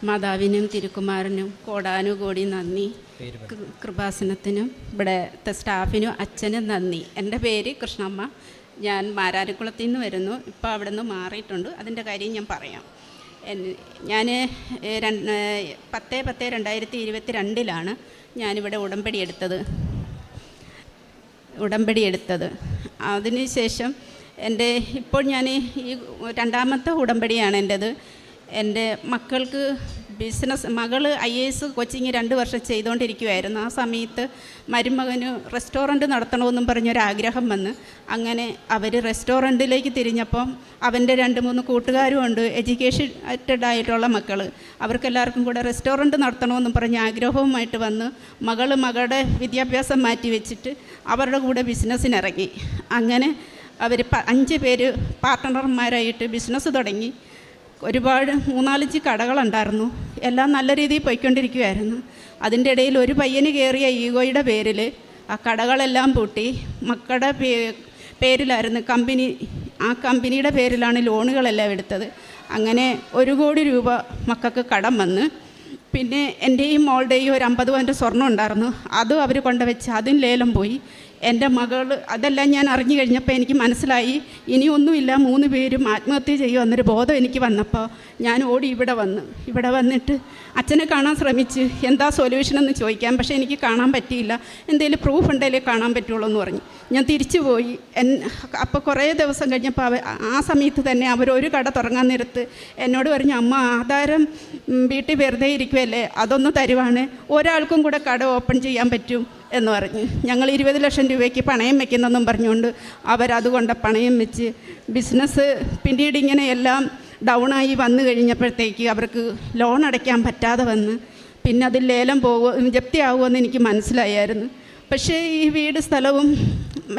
മാതാവിനും തിരുക്കുമാരനും കോടാനുകോടി നന്ദി. കൃപാസനത്തിനും ഇവിടുത്തെ സ്റ്റാഫിനും അച്ഛനും നന്ദി. എൻ്റെ പേര് കൃഷ്ണമ്മ. ഞാൻ മാരാരിക്കുളത്തിൽ നിന്ന് വരുന്നു. ഇപ്പോൾ അവിടെ നിന്ന് മാറിയിട്ടുണ്ട്. അതിൻ്റെ കാര്യം ഞാൻ പറയാം. ഞാൻ 10/10/2022 ഞാനിവിടെ ഉടമ്പടി എടുത്തത്. അതിനുശേഷം ഇപ്പോൾ ഞാൻ ഈ രണ്ടാമത്തെ ഉടമ്പടിയാണ് എൻ്റേത്. എൻ്റെ മക്കൾക്ക് മകൾ IAS കോച്ചിങ് 2 വർഷം ചെയ്തുകൊണ്ടിരിക്കുമായിരുന്നു. ആ സമയത്ത് മരുമകന് റെസ്റ്റോറൻറ്റ് നടത്തണമെന്നും പറഞ്ഞൊരാഗ്രഹം വന്ന് അങ്ങനെ അവർ റെസ്റ്റോറൻറ്റിലേക്ക് തിരിഞ്ഞപ്പം അവൻ്റെ 2-3 കൂട്ടുകാരും ഉണ്ട്, എഡ്യൂക്കേറ്റഡ് ആയിട്ടുള്ള മക്കൾ. അവർക്കെല്ലാവർക്കും കൂടെ റെസ്റ്റോറൻറ്റ് നടത്തണമെന്നും പറഞ്ഞ ആഗ്രഹവുമായിട്ട് വന്ന് മകളുടെ വിദ്യാഭ്യാസം മാറ്റി വെച്ചിട്ട് അവരുടെ കൂടെ ബിസിനസ്സിനിറങ്ങി. അങ്ങനെ അവർ 5 പേര് പാർട്ട്ണർമാരായിട്ട് ബിസിനസ് തുടങ്ങി. ഒരുപാട് 3-4 കടകളുണ്ടായിരുന്നു. എല്ലാം നല്ല രീതിയിൽ പോയിക്കൊണ്ടിരിക്കുമായിരുന്നു. അതിൻ്റെ ഇടയിൽ ഒരു പയ്യന് കയറിയ ഈഗോയുടെ പേരിൽ ആ കടകളെല്ലാം പൂട്ടി. മക്കളുടെ പേരിലായിരുന്നു കമ്പനി. ആ കമ്പനിയുടെ പേരിലാണ് ലോണുകളെല്ലാം എടുത്തത്. അങ്ങനെ 1 കോടി രൂപ മക്കൾക്ക് കടം വന്ന്. പിന്നെ എൻ്റെയും മോളുടെയും ഒരു 50 പവൻ്റെ സ്വർണ്ണം ഉണ്ടായിരുന്നു. അതും അവർ കൊണ്ടുവച്ച് അതും ലേലം പോയി. എൻ്റെ മകൾ അതെല്ലാം ഞാൻ അറിഞ്ഞു കഴിഞ്ഞപ്പോൾ എനിക്ക് മനസ്സിലായി ഇനിയൊന്നുമില്ല, 3 പേരും ആത്മഹത്യ ചെയ്യുമെന്നൊരു ബോധം എനിക്ക് വന്നപ്പോൾ ഞാൻ ഓടി ഇവിടെ വന്നിട്ട് അച്ഛനെ കാണാൻ ശ്രമിച്ച് എന്താ സൊല്യൂഷനെന്ന് ചോദിക്കാം. പക്ഷേ എനിക്ക് കാണാൻ പറ്റിയില്ല. എന്തെങ്കിലും പ്രൂഫ് ഉണ്ടെങ്കിലേ കാണാൻ പറ്റുള്ളൂ എന്ന് പറഞ്ഞു. ഞാൻ തിരിച്ചു പോയി. അപ്പോൾ കുറേ ദിവസം കഴിഞ്ഞപ്പോൾ ആ സമയത്ത് തന്നെ അവരൊരു കട തുടങ്ങാൻ നേരത്ത് എന്നോട് പറഞ്ഞു, അമ്മ ആധാരം വീട്ടിൽ വെറുതെ ഇരിക്കുമല്ലേ, അതൊന്ന് തരുവാണ്, ഒരാൾക്കും കൂടെ കട ഓപ്പൺ ചെയ്യാൻ പറ്റും എന്ന് പറഞ്ഞ്. ഞങ്ങൾ 20 ലക്ഷം രൂപയ്ക്ക് പണയം വെക്കുന്നെന്നും പറഞ്ഞുകൊണ്ട് അവരതുകൊണ്ട് പണയം വെച്ച് ബിസിനസ് പിന്നീട് ഇങ്ങനെ എല്ലാം ഡൗണായി വന്നു കഴിഞ്ഞപ്പോഴത്തേക്ക് അവർക്ക് ലോൺ അടയ്ക്കാൻ പറ്റാതെ വന്ന് പിന്നെ അതിൽ ലേലം ജപ്തിയാകുമെന്ന് എനിക്ക് മനസ്സിലായായിരുന്നു. പക്ഷേ ഈ വീട് സ്ഥലവും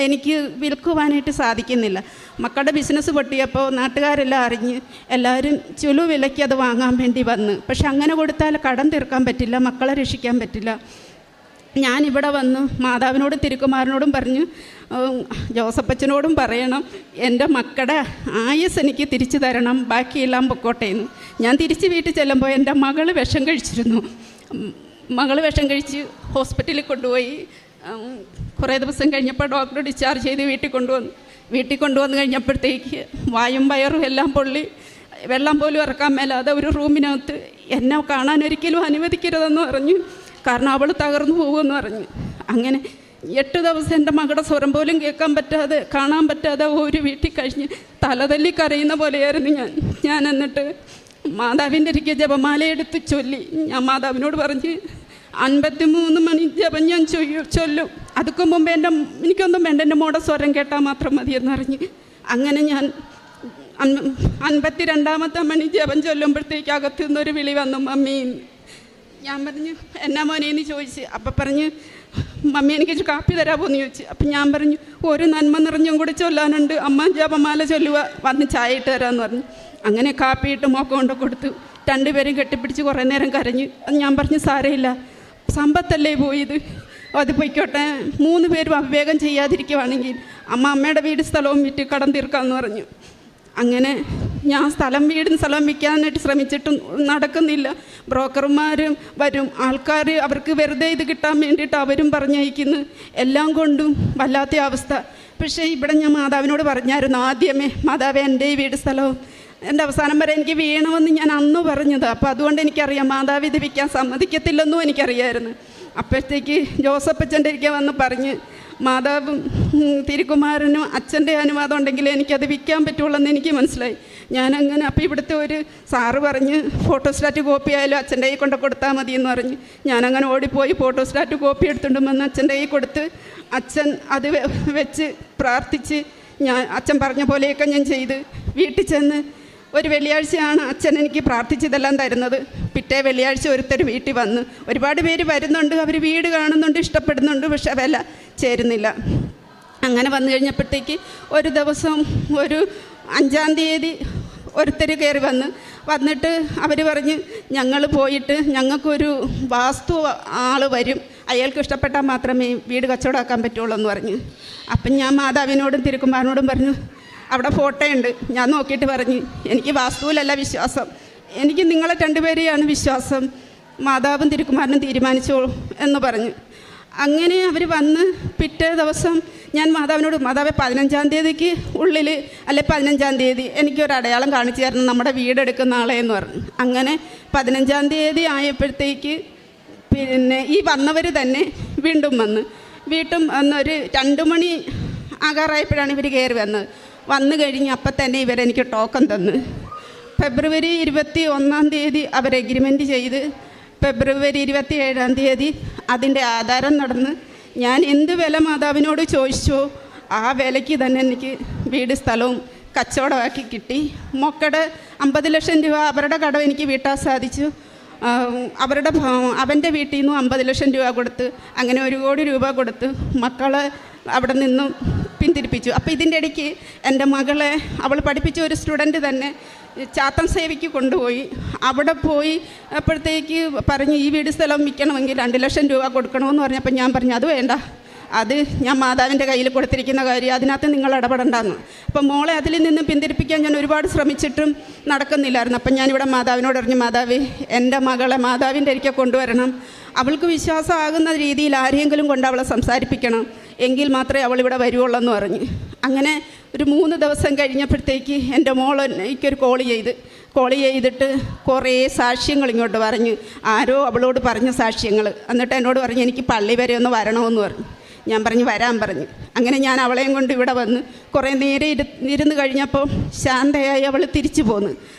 എനിക്ക് വിൽക്കുവാനായിട്ട് സാധിക്കുന്നില്ല. മക്കളുടെ ബിസിനസ് പൊട്ടിയപ്പോൾ നാട്ടുകാരെല്ലാം അറിഞ്ഞ് എല്ലാവരും ചുലു വിലയ്ക്ക് അത് വാങ്ങാൻ വേണ്ടി വന്ന്. പക്ഷെ അങ്ങനെ കൊടുത്താൽ കടം തീർക്കാൻ പറ്റില്ല, മക്കളെ രക്ഷിക്കാൻ പറ്റില്ല. ഞാനിവിടെ വന്ന് മാതാവിനോടും തിരുക്കുമാരനോടും പറഞ്ഞു, ജോസപ്പച്ചനോടും പറയണം എൻ്റെ മക്കളുടെ ആയുസ് എനിക്ക് തിരിച്ചു തരണം, ബാക്കിയെല്ലാം പൊക്കോട്ടേന്ന്. ഞാൻ തിരിച്ച് വീട്ടിൽ ചെല്ലുമ്പോൾ എൻ്റെ മകൾ വിഷം കഴിച്ചിരുന്നു. വിഷം കഴിച്ച് ഹോസ്പിറ്റലിൽ കൊണ്ടുപോയി. കുറേ ദിവസം കഴിഞ്ഞപ്പോൾ ഡോക്ടർ ഡിസ്ചാർജ് ചെയ്ത് വീട്ടിൽ കൊണ്ടുവന്ന് കഴിഞ്ഞപ്പോഴത്തേക്ക് വായും വയറും എല്ലാം പൊള്ളി, വെള്ളം പോലും ഇറക്കാൻ മേലാതെ ഒരു റൂമിനകത്ത് എന്നെ കാണാൻ ഒരിക്കലും അനുവദിക്കരുതെന്ന് പറഞ്ഞു. കാരണം അവൾ തകർന്നു പോകുമെന്ന് പറഞ്ഞു. അങ്ങനെ 8 ദിവസം എൻ്റെ മകളുടെ സ്വരം പോലും കേൾക്കാൻ പറ്റാതെ കാണാൻ പറ്റാതെ ഒരു വീട്ടിൽ കഴിഞ്ഞ് തലതല്ലി കരയുന്ന പോലെയായിരുന്നു ഞാൻ. എന്നിട്ട് മാതാവിൻ്റെ അരികെ ജപമാല എടുത്ത് ചൊല്ലി. ഞാൻ മാതാവിനോട് പറഞ്ഞ് 53 മണി ജപം ഞാൻ ചൊല്ലും. അതൊക്കെ മുമ്പ് എനിക്കൊന്നും വേണ്ട, എൻ്റെ മോടെ സ്വരം കേട്ടാൽ മാത്രം മതിയെന്ന് പറഞ്ഞ്. അങ്ങനെ ഞാൻ 52ാമത്തെ മണി ജപം ചൊല്ലുമ്പോഴത്തേക്ക് അകത്തു നിന്നൊരു വിളി വന്നു, മമ്മീ. ഞാൻ പറഞ്ഞു, എന്നാ മോനേന്ന് ചോദിച്ച്. അപ്പം പറഞ്ഞ്, മമ്മി എനിക്ക് കാപ്പി തരാമോ എന്ന് ചോദിച്ചു. അപ്പം ഞാൻ പറഞ്ഞു, ഒരു നന്മ നിറഞ്ഞും കൂടി ചൊല്ലാനുണ്ട്, അമ്മ ജപമാല ചൊല്ലുക, വന്ന് ചായ ഇട്ട് തരാമെന്ന് പറഞ്ഞു. അങ്ങനെ കാപ്പിയിട്ട് മോക്കം കൊണ്ട് കൊടുത്തു. 2 പേരും കെട്ടിപ്പിടിച്ച് കുറേ നേരം കരഞ്ഞു. ഞാൻ പറഞ്ഞു, സാരമില്ല, സമ്പത്തല്ലേ പോയത്, അത് പൊയ്ക്കോട്ടെ. 3 പേരും അവിവേകം ചെയ്യാതിരിക്കുവാണെങ്കിൽ അമ്മയുടെ വീട് സ്ഥലവും വിറ്റ് കടം തീർക്കാമെന്ന് പറഞ്ഞു. അങ്ങനെ ഞാൻ വീടും സ്ഥലം വിൽക്കാനായിട്ട് ശ്രമിച്ചിട്ടും നടക്കുന്നില്ല. ബ്രോക്കർമാരും വരും, ആൾക്കാർ അവർക്ക് വെറുതെ ഇത് കിട്ടാൻ വേണ്ടിയിട്ട് അവരും പറഞ്ഞയക്കുന്നു. എല്ലാം കൊണ്ടും വല്ലാത്ത അവസ്ഥ. പക്ഷേ ഇവിടെ ഞാൻ മാതാവിനോട് പറഞ്ഞായിരുന്നു ആദ്യമേ, മാതാവേ എൻ്റെ ഈ വീട് സ്ഥലവും എൻ്റെ അവസാനം വരെ എനിക്ക് വീണമെന്ന് ഞാൻ അന്ന് പറഞ്ഞത്. അപ്പോൾ അതുകൊണ്ട് എനിക്കറിയാം മാതാവ് ഇത് വിൽക്കാൻ സമ്മതിക്കത്തില്ലെന്നും എനിക്കറിയായിരുന്നു. അപ്പോഴത്തേക്ക് ജോസപ്പച്ചൻ്റെ അരികെ വന്ന് പറഞ്ഞ്, മാതാവും തിരുക്കുമാരനും അച്ഛൻ്റെ അനുവാദം ഉണ്ടെങ്കിൽ എനിക്കത് വിൽക്കാൻ പറ്റുള്ളൂ എന്ന് എനിക്ക് മനസ്സിലായി. ഞാനങ്ങനെ അപ്പോൾ ഇവിടുത്തെ ഒരു സാറ് പറഞ്ഞ് ഫോട്ടോസ്റ്റാറ്റ് കോപ്പി ആയാലും അച്ഛൻ്റെ കൈ കൊണ്ട് കൊടുത്താൽ മതി എന്ന് പറഞ്ഞ് ഞാനങ്ങനെ ഓടിപ്പോയി ഫോട്ടോസ്റ്റാറ്റ് കോപ്പി എടുത്തുകൊണ്ട് വന്ന് അച്ഛൻ്റെ കൈ കൊടുത്ത് അച്ഛൻ അത് വെച്ച് പ്രാർത്ഥിച്ച് അച്ഛൻ പറഞ്ഞ പോലെയൊക്കെ ഞാൻ ചെയ്ത് വീട്ടിൽ ചെന്ന് ഒരു വെള്ളിയാഴ്ചയാണ് അച്ഛൻ എനിക്ക് പ്രാർത്ഥിച്ചതെല്ലാം തരുന്നത്. പിറ്റേ വെള്ളിയാഴ്ച ഒരുത്തർ വീട്ടിൽ വന്ന്. ഒരുപാട് പേര് വരുന്നുണ്ട്, അവർ വീട് കാണുന്നുണ്ട്, ഇഷ്ടപ്പെടുന്നുണ്ട്, പക്ഷെ വില ചേരുന്നില്ല. അങ്ങനെ വന്നു കഴിഞ്ഞപ്പോഴത്തേക്ക് ഒരു ദിവസം ഒരു 5-ാം തീയതി ഒരുത്തർ കയറി വന്നിട്ട് അവർ പറഞ്ഞ്, ഞങ്ങൾ പോയിട്ട് ഞങ്ങൾക്കൊരു വാസ്തു ആൾ വരും, അയാൾക്ക് ഇഷ്ടപ്പെട്ടാൽ മാത്രമേ വീട് കച്ചവടമാക്കാൻ പറ്റുള്ളൂ എന്ന് പറഞ്ഞു. അപ്പം ഞാൻ മാതാവിനോടും തിരുക്കുമാരനോടും പറഞ്ഞു, അവിടെ ഫോട്ടോ ഉണ്ട്. ഞാൻ നോക്കിയിട്ട് പറഞ്ഞു, എനിക്ക് വാസ്തുവിലല്ല വിശ്വാസം, എനിക്ക് നിങ്ങളെ രണ്ടുപേരെയാണ് വിശ്വാസം, മാതാവും തിരുക്കുമാരനും തീരുമാനിച്ചോ എന്ന് പറഞ്ഞു. അങ്ങനെ അവർ വന്ന് പിറ്റേ ദിവസം ഞാൻ മാതാവിനോട്, മാതാവെ 15-ാം തീയതിക്ക് ഉള്ളിൽ അല്ലെ 15-ാം തീയതി എനിക്കൊരു അടയാളം കാണിച്ചു തരണം, നമ്മുടെ വീടെടുക്കുന്ന ആളെ എന്ന് പറഞ്ഞു. അങ്ങനെ 15-ാം തീയതി ആയപ്പോഴത്തേക്ക് പിന്നെ ഈ വന്നവർ തന്നെ വീണ്ടും വന്നൊരു 2 മണി ആകാറായപ്പോഴാണ് ഇവർ കയറി വന്നു കഴിഞ്ഞ് അപ്പം തന്നെ ഇവരെനിക്ക് ടോക്കൺ തന്നു. ഫെബ്രുവരി 21-ാം തീയതി അവർ എഗ്രിമെൻറ്റ് ചെയ്ത് ഫെബ്രുവരി 27-ാം തീയതി അതിൻ്റെ ആധാരം നടന്ന് ഞാൻ എന്ത് വില മാതാവിനോട് ചോദിച്ചോ ആ വിലയ്ക്ക് തന്നെ എനിക്ക് വീട് സ്ഥലവും കച്ചവടമാക്കി കിട്ടി. മക്കളുടെ 50 ലക്ഷം രൂപ അവരുടെ കടം എനിക്ക് വീട്ടാൻ സാധിച്ചു. അവൻ്റെ വീട്ടിൽ നിന്നും 50 ലക്ഷം രൂപ കൊടുത്ത് അങ്ങനെ 1 കോടി രൂപ കൊടുത്ത് മക്കളെ അവിടെ നിന്നും പിന്തിരിപ്പിച്ചു. അപ്പോൾ ഇതിൻ്റെ ഇടയ്ക്ക് എൻ്റെ മകളെ അവൾ പഠിപ്പിച്ച ഒരു സ്റ്റുഡൻറ്റ് തന്നെ ചാത്തൻ സേവയ്ക്ക് കൊണ്ടുപോയി. അവിടെ പോയി അപ്പോഴത്തേക്ക് പറഞ്ഞു ഈ വീട് സ്ഥലം വിൽക്കണമെങ്കിൽ 2 ലക്ഷം രൂപ കൊടുക്കണമെന്ന് പറഞ്ഞപ്പോൾ ഞാൻ പറഞ്ഞു അത് വേണ്ട, അത് ഞാൻ മാതാവിൻ്റെ കയ്യിൽ കൊടുത്തിരിക്കുന്ന കാര്യം, അതിനകത്ത് നിങ്ങൾ ഇടപെടണ്ടെന്ന്. അപ്പം മോളെ അതിൽ നിന്നും പിന്തിരിപ്പിക്കാൻ ഞാൻ ഒരുപാട് ശ്രമിച്ചിട്ടും നടക്കുന്നില്ലായിരുന്നു. അപ്പം ഞാനിവിടെ മാതാവിനോട് പറഞ്ഞു, മാതാവേ എൻ്റെ മകളെ മാതാവിൻ്റെ അരികെ കൊണ്ടുവരണം, അവൾക്ക് വിശ്വാസമാകുന്ന രീതിയിൽ ആരെങ്കിലും കൊണ്ട് അവളെ സംസാരിപ്പിക്കണം, എങ്കിൽ മാത്രമേ അവളിവിടെ വരുവുള്ളൂ പറഞ്ഞു. അങ്ങനെ ഒരു 3 ദിവസം കഴിഞ്ഞപ്പോഴത്തേക്ക് എൻ്റെ മോൾ എനിക്കൊരു കോൾ ചെയ്തിട്ട് കുറേ സാക്ഷ്യങ്ങൾ ഇങ്ങോട്ട് പറഞ്ഞു, ആരോ അവളോട് പറഞ്ഞ സാക്ഷ്യങ്ങൾ. എന്നിട്ട് എന്നോട് പറഞ്ഞു എനിക്ക് പള്ളി വരെ ഒന്ന് വരണമെന്ന് പറഞ്ഞു. ഞാൻ പറഞ്ഞു വരാൻ പറഞ്ഞു. അങ്ങനെ ഞാൻ അവളെയും കൊണ്ട് ഇവിടെ വന്ന് കുറേ നേരം ഇരുന്ന് കഴിഞ്ഞപ്പോൾ ശാന്തയായി അവൾ തിരിച്ച്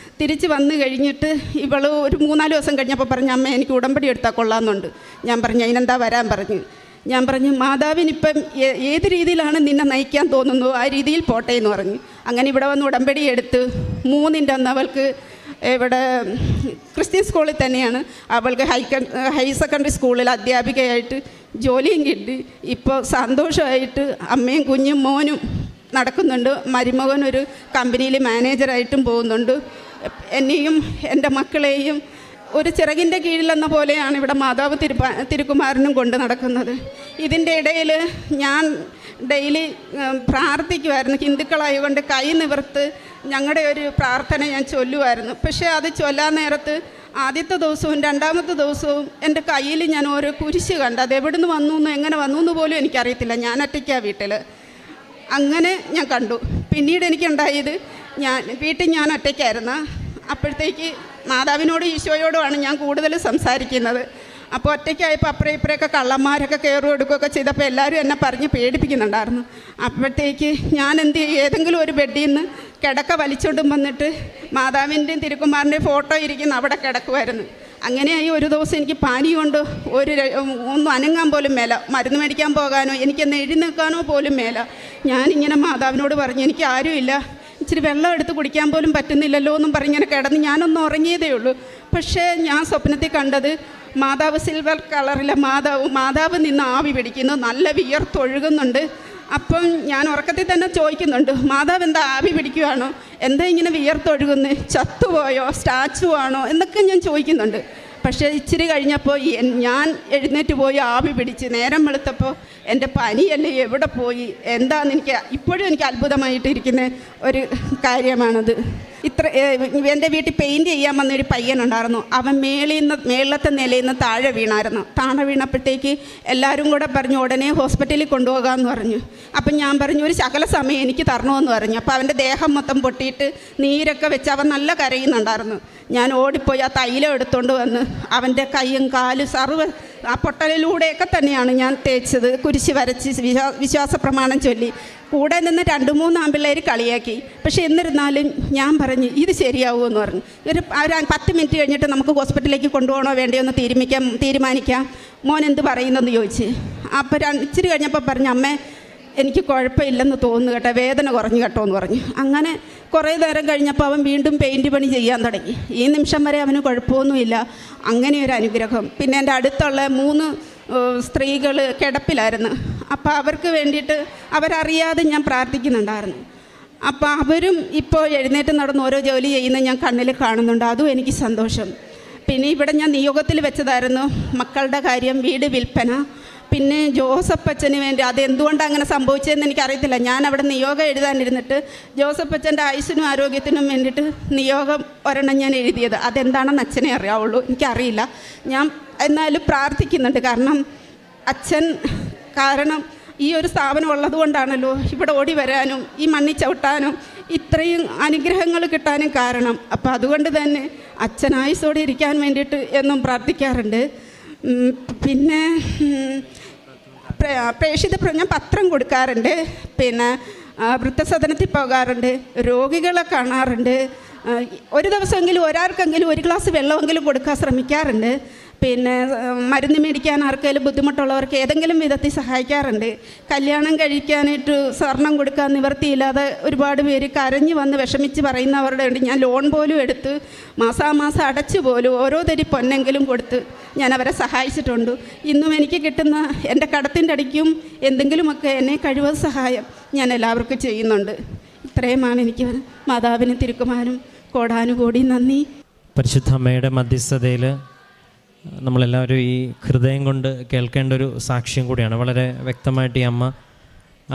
വന്നു കഴിഞ്ഞിട്ട് ഇവൾ ഒരു 3-4 ദിവസം കഴിഞ്ഞപ്പോൾ പറഞ്ഞു, അമ്മ എനിക്ക് ഉടമ്പടി എടുത്താൽ കൊള്ളാമെന്നുണ്ട്. ഞാൻ പറഞ്ഞു അതിനെന്താ വരാൻ പറഞ്ഞു. ഞാൻ പറഞ്ഞു മാതാവിനിപ്പം ഏത് രീതിയിലാണ് നിന്നെ നയിക്കാൻ തോന്നുന്നു ആ രീതിയിൽ പോട്ടെ എന്ന് പറഞ്ഞു. അങ്ങനെ ഇവിടെ വന്ന് ഉടമ്പടി എടുത്ത് 3-ൻ്റെ അന്ന് അവൾക്ക് ഇവിടെ ക്രിസ്ത്യൻ സ്കൂളിൽ തന്നെയാണ് അവൾക്ക് ഹൈ സെക്കൻഡറി സ്കൂളിൽ അധ്യാപികയായിട്ട് ജോലിയും കിട്ടി. ഇപ്പോൾ സന്തോഷമായിട്ട് അമ്മയും കുഞ്ഞും മോനും നടക്കുന്നുണ്ട്. മരുമകൻ ഒരു കമ്പനിയിൽ മാനേജറായിട്ടും പോകുന്നുണ്ട്. എന്നെയും എൻ്റെ മക്കളെയും ഒരു ചിറകിൻ്റെ കീഴിലെന്ന പോലെയാണ് ഇവിടെ മാതാവ് തിരുക്കുമാരനും കൊണ്ട് നടക്കുന്നത്. ഇതിൻ്റെ ഇടയിൽ ഞാൻ ഡെയിലി പ്രാർത്ഥിക്കുമായിരുന്നു. ഹിന്ദുക്കളായതുകൊണ്ട് കൈ നിവർത്ത് ഞങ്ങളുടെ ഒരു പ്രാർത്ഥന ഞാൻ ചൊല്ലുമായിരുന്നു. പക്ഷേ അത് ചൊല്ലാൻ നേരത്ത് ആദ്യത്തെ ദിവസവും 2-ാമത്തെ ദിവസവും എൻ്റെ കയ്യിൽ ഞാൻ ഓരോ കുരിശ് കണ്ട്, അത് എവിടെ നിന്ന് വന്നു എന്ന് എങ്ങനെ വന്നു എന്ന് പോലും എനിക്കറിയത്തില്ല. ഞാൻ ഒറ്റയ്ക്കാണ് വീട്ടിൽ. അങ്ങനെ ഞാൻ കണ്ടു. പിന്നീട് എനിക്കുണ്ടായത് വീട്ടിൽ ഞാൻ ഒറ്റയ്ക്കായിരുന്നു. അപ്പോഴത്തേക്ക് മാതാവിനോടും ഈശോയോടുമാണ് ഞാൻ കൂടുതൽ സംസാരിക്കുന്നത്. അപ്പോൾ ഒറ്റയ്ക്കായപ്പോൾ അപ്പുറം ഇപ്പുറമൊക്കെ കള്ളന്മാരൊക്കെ കയറും എടുക്കുകയൊക്കെ ചെയ്തപ്പോൾ എല്ലാവരും എന്നെ പറഞ്ഞ് പേടിപ്പിക്കുന്നുണ്ടായിരുന്നു. അപ്പോഴത്തേക്ക് ഞാൻ ഏതെങ്കിലും ഒരു ബെഡിൽ നിന്ന് കിടക്ക വലിച്ചുകൊണ്ടും വന്നിട്ട് മാതാവിൻ്റെയും തിരുക്കുമാരൻ്റെയും ഫോട്ടോ ഇരിക്കുന്ന അവിടെ കിടക്കുമായിരുന്നു. അങ്ങനെയായി ഒരു ദിവസം എനിക്ക് പാനി കൊണ്ട് ഒന്നും അനങ്ങാൻ പോലും മേല, മരുന്ന് മേടിക്കാൻ പോകാനോ എനിക്കൊന്ന് എഴുന്നേൽക്കാനോ പോലും മേല. ഞാനിങ്ങനെ മാതാവിനോട് പറഞ്ഞു എനിക്ക് ആരുമില്ല, ഇച്ചിരി വെള്ളം എടുത്ത് കുടിക്കാൻ പോലും പറ്റുന്നില്ലല്ലോ എന്നും പറഞ്ഞിങ്ങനെ കിടന്ന് ഞാനൊന്ന് ഉറങ്ങിയതേ ഉള്ളൂ. പക്ഷേ ഞാൻ സ്വപ്നത്തിൽ കണ്ടത് മാതാവ് സിൽവർ കളറിലെ മാതാവ് നിന്ന് ആവി പിടിക്കുന്നു, നല്ല വിയർത്തൊഴുകുന്നുണ്ട്. അപ്പം ഞാൻ ഉറക്കത്തിൽ തന്നെ ചോദിക്കുന്നുണ്ട്, മാതാവ് എന്താ ആവി പിടിക്കുകയാണോ, എന്താ ഇങ്ങനെ വിയർത്തൊഴുകുന്നത്, ചത്തുപോയോ, സ്റ്റാച്ചു ആണോ എന്നൊക്കെ ഞാൻ ചോദിക്കുന്നുണ്ട്. പക്ഷേ ഇച്ചിരി കഴിഞ്ഞപ്പോൾ ഞാൻ എഴുന്നേറ്റ് പോയി ആവി പിടിച്ച് നേരം വെളുത്തപ്പോൾ എൻ്റെ പനിയല്ലേ എവിടെ പോയി എന്താണെന്ന് ഇപ്പോഴും എനിക്ക് അത്ഭുതമായിട്ടിരിക്കുന്ന ഒരു കാര്യമാണത്. എൻ്റെ വീട്ടിൽ പെയിൻറ്റ് ചെയ്യാൻ വന്നൊരു പയ്യനുണ്ടായിരുന്നു. അവൻ മേളത്തെ നിലയിൽ നിന്ന് താഴെ വീണപ്പോഴത്തേക്ക് എല്ലാവരും കൂടെ പറഞ്ഞു ഉടനെ ഹോസ്പിറ്റലിൽ കൊണ്ടുപോകാമെന്ന് പറഞ്ഞു. അപ്പം ഞാൻ പറഞ്ഞു ഒരു ശകല സമയം എനിക്ക് തരണമെന്ന് പറഞ്ഞു. അപ്പോൾ അവൻ്റെ ദേഹം മൊത്തം പൊട്ടിയിട്ട് നീരൊക്കെ വെച്ച് അവൻ നല്ല കരയുന്നുണ്ടായിരുന്നു. ഞാൻ ഓടിപ്പോയി ആ തൈലം എടുത്തുകൊണ്ട് വന്ന് അവൻ്റെ കൈയും കാലും ആ പൊട്ടലിലൂടെയൊക്കെ തന്നെയാണ് ഞാൻ തേച്ചത്. കുരിശ് വരച്ച് വിശ്വാസ പ്രമാണം ചൊല്ലി. കൂടെ നിന്ന് 2-3 ആൺപിള്ളേർ കളിയാക്കി. പക്ഷേ എന്നിരുന്നാലും ഞാൻ പറഞ്ഞു ഇത് ശരിയാവുമെന്ന് പറഞ്ഞു. ഒരു 10 മിനിറ്റ് കഴിഞ്ഞിട്ട് നമുക്ക് ഹോസ്പിറ്റലിലേക്ക് കൊണ്ടുപോകണോ വേണ്ടിയോ എന്ന് തീരുമാനിക്കാം, മോൻ എന്ത് പറയുന്നെന്ന് ചോദിച്ച്. അപ്പോൾ ഇച്ചിരി കഴിഞ്ഞപ്പോൾ പറഞ്ഞു അമ്മേ എനിക്ക് കുഴപ്പമില്ലെന്ന് തോന്നുന്നു കേട്ടോ, വേദന കുറഞ്ഞു കേട്ടോ എന്ന് പറഞ്ഞു. അങ്ങനെ കുറേ നേരം കഴിഞ്ഞപ്പോൾ അവൻ വീണ്ടും പെയിൻറ്റ് പണി ചെയ്യാൻ തുടങ്ങി. ഈ നിമിഷം വരെ അവന് കുഴപ്പമൊന്നുമില്ല. അങ്ങനെ ഒരു അനുഗ്രഹം. പിന്നെ എൻ്റെ അടുത്തുള്ള 3 സ്ത്രീകൾ കിടപ്പിലായിരുന്നു. അപ്പോൾ അവർക്ക് വേണ്ടിയിട്ട് അവരറിയാതെ ഞാൻ പ്രാർത്ഥിക്കുന്നുണ്ടായിരുന്നു. അപ്പോൾ അവരും ഇപ്പോൾ എഴുന്നേറ്റ് നടന്ന് ഓരോ ജോലി ചെയ്യുന്നത് ഞാൻ കണ്ണിൽ കാണുന്നുണ്ട്. അതും എനിക്ക് സന്തോഷം. പിന്നെ ഇവിടെ ഞാൻ നിയോഗത്തിൽ വെച്ചതായിരുന്നു മക്കളുടെ കാര്യം, വീട് വിൽപ്പന. പിന്നെ ജോസഫ് അച്ഛന് വേണ്ടി അതെന്തുകൊണ്ടാണ് അങ്ങനെ സംഭവിച്ചതെന്ന് എനിക്കറിയത്തില്ല. ഞാൻ അവിടെ നിയോഗം എഴുതാനിരുന്നിട്ട് ജോസഫ് അച്ഛൻ്റെ ആയുസ്സിനും ആരോഗ്യത്തിനും വേണ്ടിയിട്ട് നിയോഗം ഒരെണ്ണം ഞാൻ എഴുതിയത്. അതെന്താണെന്ന് അച്ഛനെ അറിയാവുള്ളൂ, എനിക്കറിയില്ല. ഞാൻ എന്നാലും പ്രാർത്ഥിക്കുന്നുണ്ട്. കാരണം ഈ ഒരു സ്ഥാപനം ഉള്ളത് കൊണ്ടാണല്ലോ ഇവിടെ ഓടി വരാനും ഈ മണ്ണി ചവിട്ടാനും ഇത്രയും അനുഗ്രഹങ്ങൾ കിട്ടാനും കാരണം. അപ്പോൾ അതുകൊണ്ട് തന്നെ അച്ഛൻ ആയുസ്സോടെ ഇരിക്കാൻ വേണ്ടിയിട്ട് എന്നും പ്രാർത്ഥിക്കാറുണ്ട്. പിന്നെ ഞാൻ പത്രം കൊടുക്കാറുണ്ട്, പിന്നെ വൃദ്ധസദനത്തിൽ പോകാറുണ്ട്, രോഗികളെ കാണാറുണ്ട്. ഒരു ദിവസമെങ്കിലും ഒരാൾക്കെങ്കിലും ഒരു ഗ്ലാസ് വെള്ളമെങ്കിലും കൊടുക്കാൻ ശ്രമിക്കാറുണ്ട്. പിന്നെ മരുന്ന് മേടിക്കാൻ ആർക്കെങ്കിലും ബുദ്ധിമുട്ടുള്ളവർക്ക് ഏതെങ്കിലും വിധത്തിൽ സഹായിക്കാറുണ്ട്. കല്യാണം കഴിക്കാനായിട്ട് സ്വർണം കൊടുക്കാൻ നിവർത്തിയില്ലാതെ ഒരുപാട് പേര് കരഞ്ഞു വന്ന് വിഷമിച്ച് പറയുന്നവരുടെ ഉണ്ട്. ഞാൻ ലോൺ പോലും എടുത്ത് മാസാമാസം അടച്ചു പോലും ഓരോ തരി പൊന്നെങ്കിലും കൊടുത്ത് ഞാൻ അവരെ സഹായിച്ചിട്ടുണ്ട്. ഇന്നും എനിക്ക് കിട്ടുന്ന എൻ്റെ കടത്തിൻ്റെ അടിക്കും എന്തെങ്കിലുമൊക്കെ എന്നെ കഴിവ് സഹായം ഞാൻ എല്ലാവർക്കും ചെയ്യുന്നുണ്ട്. ഇത്രയുമാണ് എനിക്ക് മാതാവിനും തിരുക്കുമാരനും കോടാനുകോടി നന്ദി. പരിശുദ്ധ അമ്മയുടെ മധ്യസ്ഥതയിൽ നമ്മളെല്ലാവരും ഈ ഹൃദയം കൊണ്ട് കേൾക്കേണ്ട ഒരു സാക്ഷ്യം കൂടിയാണ്. വളരെ വ്യക്തമായിട്ട് ഈ അമ്മ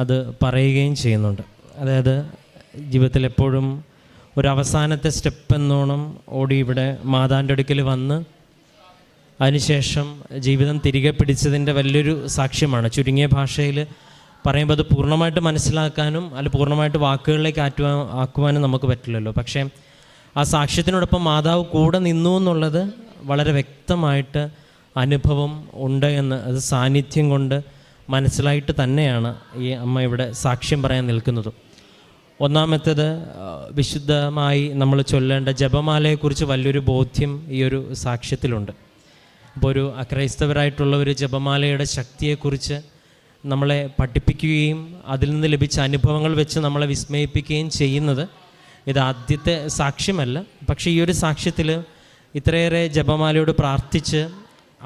അത് പറയുകയും ചെയ്യുന്നുണ്ട്. അതായത് ജീവിതത്തിൽ എപ്പോഴും ഒരു അവസാനത്തെ സ്റ്റെപ്പ് എന്നോണം ഓടി ഇവിടെ മാതാവിൻ്റെ അടുക്കൽ വന്ന് അതിനുശേഷം ജീവിതം തിരികെ പിടിച്ചതിൻ്റെ വലിയൊരു സാക്ഷ്യമാണ്. ചുരുങ്ങിയ ഭാഷയിൽ പറയുമ്പോൾ അത് പൂർണ്ണമായിട്ട് മനസ്സിലാക്കാനും അല്ല പൂർണ്ണമായിട്ട് വാക്കുകളിലേക്ക് ആക്കുവാനും നമുക്ക് പറ്റില്ലല്ലോ. പക്ഷേ ആ സാക്ഷ്യത്തിനോടൊപ്പം മാതാവ് കൂടെ നിന്നു എന്നുള്ളത് വളരെ വ്യക്തമായിട്ട് അനുഭവം ഉണ്ട് എന്ന് അത് സാന്നിധ്യം കൊണ്ട് മനസ്സിലായിട്ട് തന്നെയാണ് ഈ അമ്മ ഇവിടെ സാക്ഷ്യം പറയാൻ നിൽക്കുന്നത്. ഒന്നാമത്തേത് വിശുദ്ധമായി നമ്മൾ ചൊല്ലേണ്ട ജപമാലയെക്കുറിച്ച് വലിയൊരു ബോധ്യം ഈ ഒരു സാക്ഷ്യത്തിലുണ്ട്. അപ്പോൾ ഒരു അക്രൈസ്തവരായിട്ടുള്ള ഒരു ജപമാലയുടെ ശക്തിയെക്കുറിച്ച് നമ്മളെ പഠിപ്പിക്കുകയും അതിൽ നിന്ന് ലഭിച്ച അനുഭവങ്ങൾ വെച്ച് നമ്മളെ വിസ്മയിപ്പിക്കുകയും ചെയ്യുന്നത് ഇത് ആദ്യത്തെ സാക്ഷ്യമല്ല. പക്ഷേ ഈ ഒരു സാക്ഷ്യത്തിൽ ഇത്രയേറെ ജപമാലയോട് പ്രാർത്ഥിച്ച്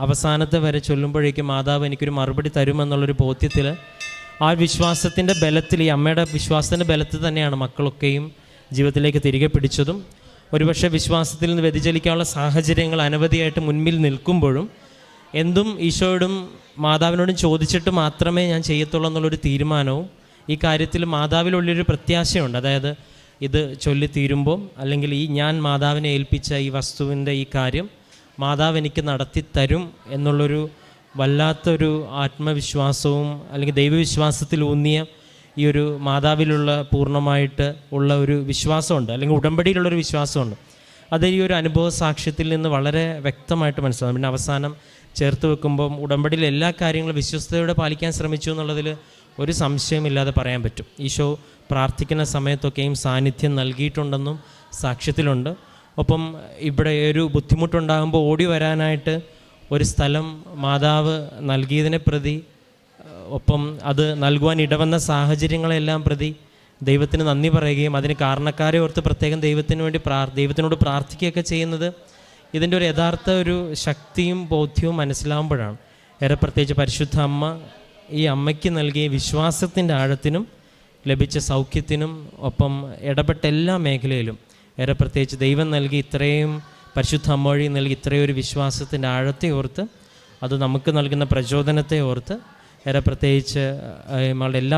അവസാനത്തെ വരെ ചൊല്ലുമ്പോഴേക്കും മാതാവ് എനിക്കൊരു മറുപടി തരുമെന്നുള്ളൊരു ബോധ്യത്തിൽ ആ വിശ്വാസത്തിൻ്റെ ബലത്തിൽ, ഈ അമ്മയുടെ വിശ്വാസത്തിൻ്റെ ബലത്തിൽ തന്നെയാണ് മക്കളൊക്കെയും ജീവിതത്തിലേക്ക് തിരികെ പിടിച്ചതും. ഒരുപക്ഷെ വിശ്വാസത്തിൽ നിന്ന് വ്യതിചലിക്കാനുള്ള സാഹചര്യങ്ങൾ അനവധിയായിട്ട് മുൻപിൽ നിൽക്കുമ്പോഴും എന്തും ഈശോയോടും മാതാവിനോടും ചോദിച്ചിട്ട് മാത്രമേ ഞാൻ ചെയ്യത്തുള്ളൂ എന്നുള്ളൊരു തീരുമാനവും ഈ കാര്യത്തിൽ മാതാവിലുള്ളൊരു പ്രത്യാശയുണ്ട്. അതായത് ഇത് ചൊല്ലിത്തീരുമ്പോൾ അല്ലെങ്കിൽ ഈ ഞാൻ മാതാവിനെ ഏൽപ്പിച്ച ഈ വസ്തുവിൻ്റെ ഈ കാര്യം മാതാവ് എനിക്ക് നടത്തി തരും എന്നുള്ളൊരു വല്ലാത്തൊരു ആത്മവിശ്വാസവും അല്ലെങ്കിൽ ദൈവവിശ്വാസത്തിലൂന്നിയ ഈ ഒരു മാതാവിലുള്ള പൂർണ്ണമായിട്ട് ഉള്ള ഒരു വിശ്വാസമുണ്ട്, അല്ലെങ്കിൽ ഉടമ്പടിയിലുള്ളൊരു വിശ്വാസമുണ്ട്. അത് ഈ ഒരു അനുഭവ സാക്ഷ്യത്തിൽ നിന്ന് വളരെ വ്യക്തമായിട്ട് മനസ്സിലാകും. പിന്നെ അവസാനം ചേർത്ത് വെക്കുമ്പം ഉടമ്പടിയിൽ എല്ലാ കാര്യങ്ങളും വിശ്വസ്തയോടെ പാലിക്കാൻ ശ്രമിച്ചു എന്നുള്ളതിൽ ഒരു സംശയമില്ലാതെ പറയാൻ പറ്റും. ഈശോ പ്രാർത്ഥിക്കുന്ന സമയത്തൊക്കെയും സാന്നിധ്യം നൽകിയിട്ടുണ്ടെന്നും സാക്ഷ്യത്തിലുണ്ട്. ഒപ്പം ഇവിടെ ഒരു ബുദ്ധിമുട്ടുണ്ടാകുമ്പോൾ ഓടി വരാനായിട്ട് ഒരു സ്ഥലം മാതാവ് നൽകിയതിനെ പ്രതി, ഒപ്പം അത് നൽകുവാൻ ഇടവന്ന സാഹചര്യങ്ങളെല്ലാം പ്രതി ദൈവത്തിന് നന്ദി പറയുകയും അതിന് കാരണക്കാരെ ഓർത്ത് പ്രത്യേകം ദൈവത്തിനോട് പ്രാർത്ഥിക്കുകയൊക്കെ ചെയ്യുന്നത് ഇതിൻ്റെ ഒരു യഥാർത്ഥ ഒരു ശക്തിയും ബോധ്യവും മനസ്സിലാവുമ്പോഴാണ്. ഏറെ പ്രത്യേകിച്ച് പരിശുദ്ധ അമ്മ ഈ അമ്മയ്ക്ക് നൽകിയ വിശ്വാസത്തിൻ്റെ ആഴത്തിനും ലഭിച്ച സൗഖ്യത്തിനും ഒപ്പം ഇടപെട്ട എല്ലാ മേഖലയിലും ഏറെ പ്രത്യേകിച്ച് ദൈവം നൽകി ഇത്രയും പരിശുദ്ധ അമ്മ വഴി നൽകി ഇത്രയും ഒരു വിശ്വാസത്തിൻ്റെ ആഴത്തെ ഓർത്ത് അത് നമുക്ക് നൽകുന്ന പ്രചോദനത്തെ ഓർത്ത് ഏറെ പ്രത്യേകിച്ച് നമ്മളുടെ എല്ലാ